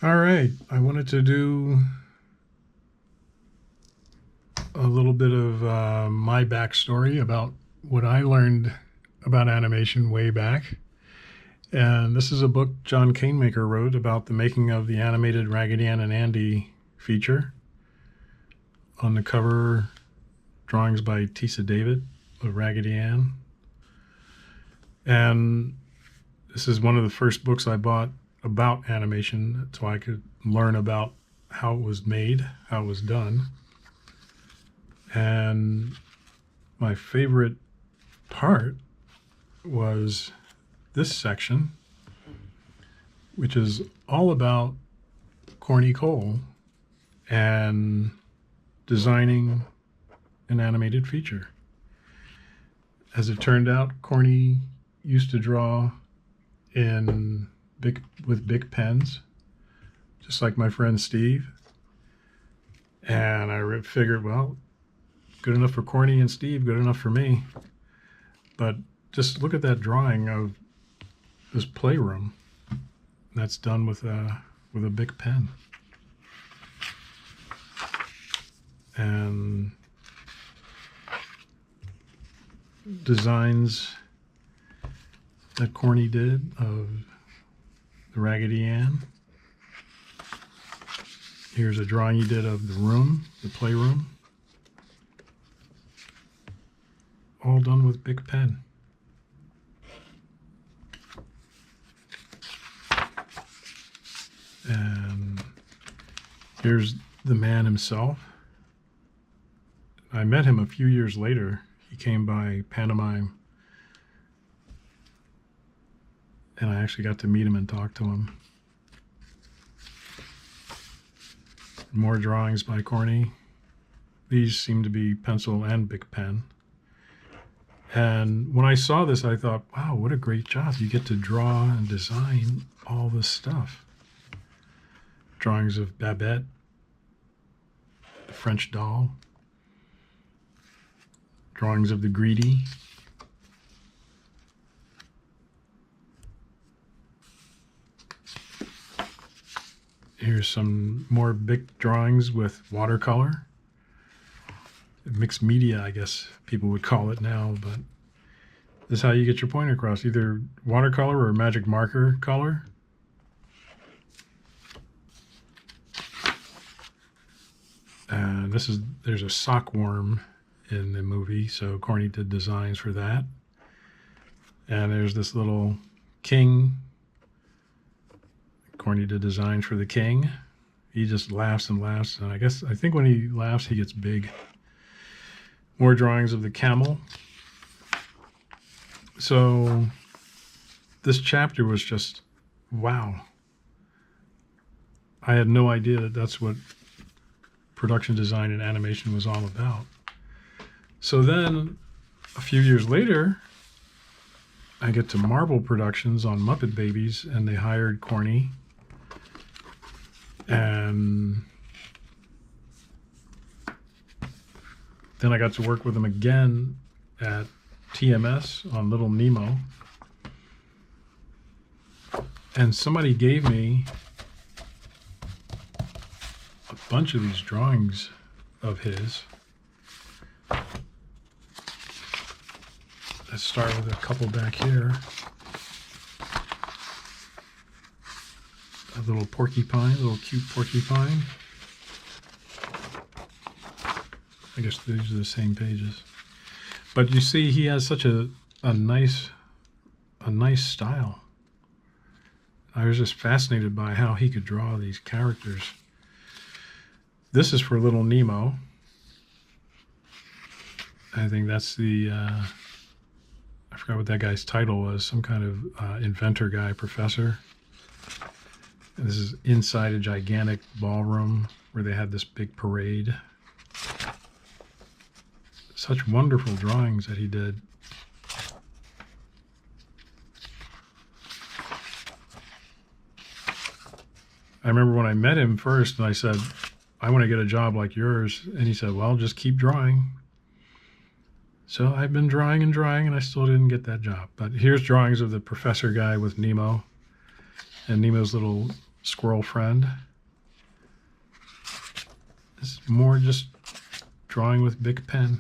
All right, I wanted to do a little bit of my backstory about what I learned about animation way back. And this is a book John Canemaker wrote about the making of the animated Raggedy Ann and Andy feature. On the cover, drawings by Tisa David of Raggedy Ann. And this is one of the first books I bought about animation so I could learn about how it was made, how it was done. And my favorite part was this section, which is all about Corny Cole and designing an animated feature. As it turned out, Corny used to draw with big pens, just like my friend Steve. And I figured, well, good enough for Corny and Steve, good enough for me. But just look at that drawing of this playroom that's done with a big pen. And designs that Corny did of the Raggedy Ann. Here's a drawing he did of the room, the playroom. All done with big pen. And here's the man himself. I met him a few years later. He came by Pantomime, and I actually got to meet him and talk to him. More drawings by Corny. These seem to be pencil and big pen. And when I saw this, I thought, wow, what a great job. You get to draw and design all this stuff. Drawings of Babette, the French doll. Drawings of the Greedy. Here's some more big drawings with watercolor. Mixed media, I guess people would call it now, but this is how you get your point across, either watercolor or magic marker color. And there's a sock worm in the movie, so Corny did designs for that. And there's this little king. Corny did designs for the king. He just laughs and laughs, and I think when he laughs, he gets big. More drawings of the camel. So this chapter was just, wow. I had no idea that that's what production design and animation was all about. So then, a few years later, I get to Marvel Productions on Muppet Babies, and they hired Corny. And then I got to work with him again at TMS on Little Nemo. And somebody gave me a bunch of these drawings of his. Let's start with a couple back here. A little porcupine, a little cute porcupine. I guess these are the same pages. But you see, he has such a nice style. I was just fascinated by how he could draw these characters. This is for Little Nemo. I think that's the, I forgot what that guy's title was, some kind of inventor guy, professor. And this is inside a gigantic ballroom where they had this big parade. Such wonderful drawings that he did. I remember when I met him first and I said, I want to get a job like yours. And he said, well, just keep drawing. So I've been drawing and drawing and I still didn't get that job. But here's drawings of the professor guy with Nemo and Nemo's little squirrel friend. This is more just drawing with Bic pen.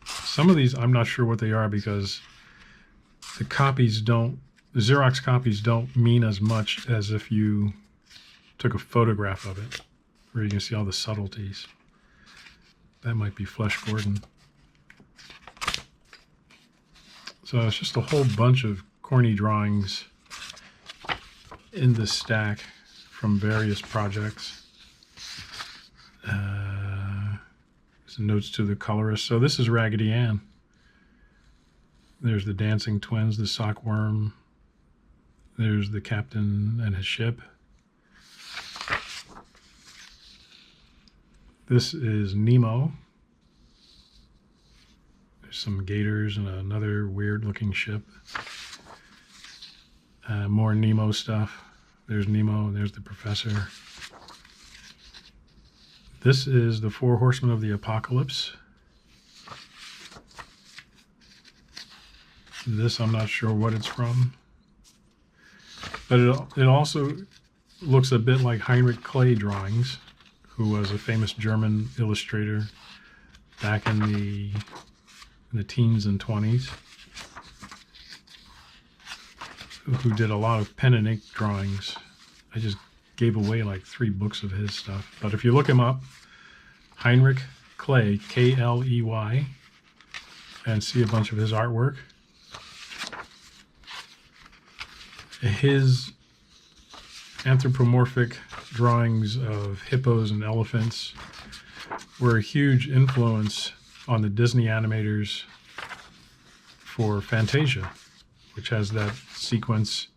Some of these I'm not sure what they are because the Xerox copies don't mean as much as if you took a photograph of it, where you can see all the subtleties. That might be Flesh Gordon. So it's just a whole bunch of corny drawings in this stack from various projects. Some notes to the colorist. So this is Raggedy Ann. There's the dancing twins, the sockworm. There's the captain and his ship. This is Nemo. There's some gators and another weird looking ship. More Nemo stuff. There's Nemo and there's the professor. This is the Four Horsemen of the Apocalypse. This I'm not sure what it's from. But it also looks a bit like Heinrich Clay drawings, who was a famous German illustrator back in the teens and 20s, who did a lot of pen and ink drawings. I just gave away like 3 books of his stuff. But if you look him up, Heinrich Clay, K-L-E-Y, and see a bunch of his artwork. His anthropomorphic drawings of hippos and elephants were a huge influence on the Disney animators for Fantasia, which has that sequence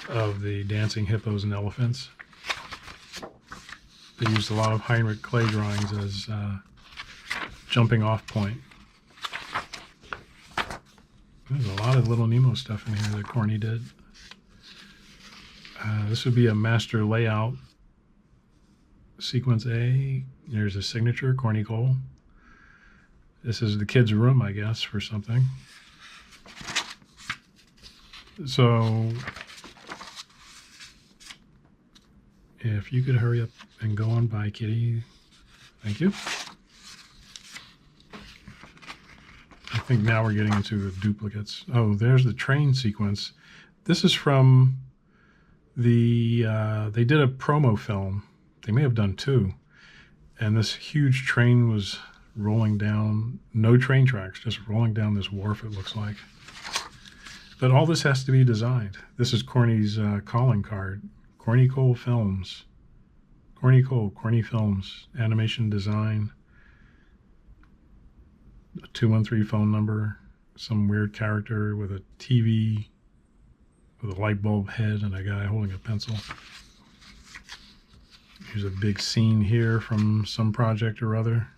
of the dancing hippos and elephants. They used a lot of Heinrich Clay drawings as jumping off point. There's a lot of little Nemo stuff in here that Corny did. This would be a master layout. Sequence A. There's a signature, Corny Cole. This is the kid's room, I guess, for something. So, if you could hurry up and go on by, Kitty. Thank you. I think now we're getting into the duplicates. Oh, there's the train sequence. This is from the, they did a promo film. They may have done 2. And this huge train was rolling down, no train tracks, just rolling down this wharf, it looks like. But all this has to be designed. This is Corny's calling card. Corny Cole Films. Corny Cole, Corny Films, animation design. A 213 phone number, some weird character with a TV with a light bulb head and a guy holding a pencil. Here's a big scene here from some project or other.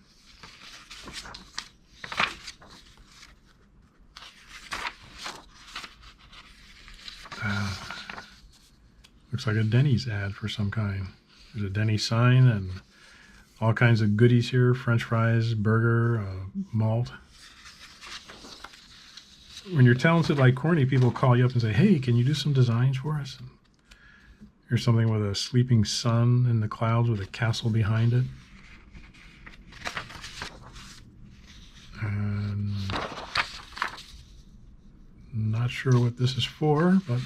Looks like a Denny's ad for some kind. There's a Denny's sign and all kinds of goodies here, French fries, burger, malt. When you're talented like Corny, people call you up and say, hey, can you do some designs for us? And here's something with a sleeping sun in the clouds with a castle behind it. And not sure what this is for, but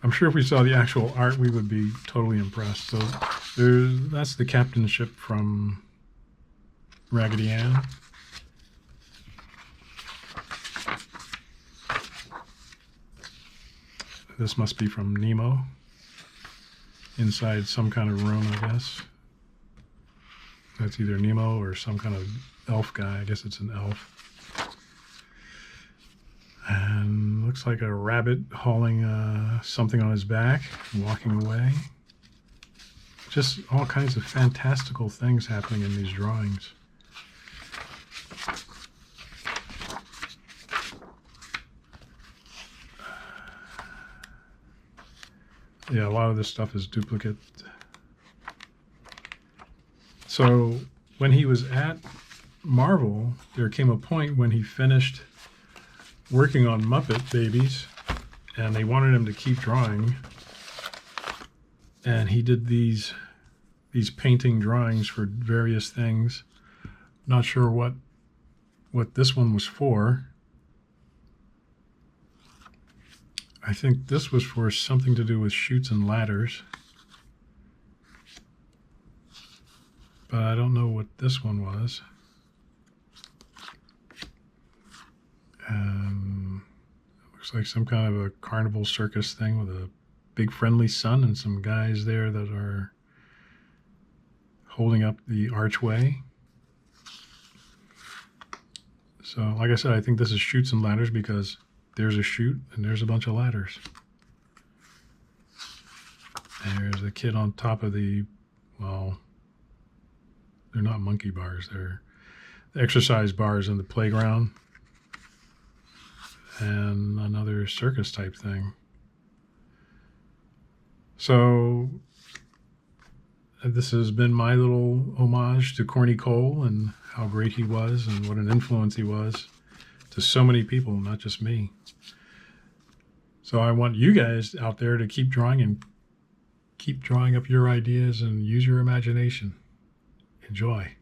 I'm sure if we saw the actual art, we would be totally impressed. So that's the captain ship from Raggedy Ann. This must be from Nemo. Inside some kind of room, I guess. That's either Nemo or some kind of elf guy. I guess it's an elf. And looks like a rabbit hauling something on his back, walking away. Just all kinds of fantastical things happening in these drawings. Yeah, a lot of this stuff is duplicate. So when he was at Marvel, there came a point when he finished working on Muppet Babies and they wanted him to keep drawing. And he did these painting drawings for various things. Not sure what this one was for. I think this was for something to do with chutes and ladders. But I don't know what this one was. Looks like some kind of a carnival circus thing with a big friendly sun and some guys there that are holding up the archway. So, like I said, I think this is chutes and ladders because there's a chute and there's a bunch of ladders. There's a kid on top of the, well, they're not monkey bars, they're the exercise bars in the playground. And another circus type thing. So this has been my little homage to Corny Cole and how great he was and what an influence he was to so many people, not just me. So I want you guys out there to keep drawing and keep drawing up your ideas and use your imagination. Enjoy.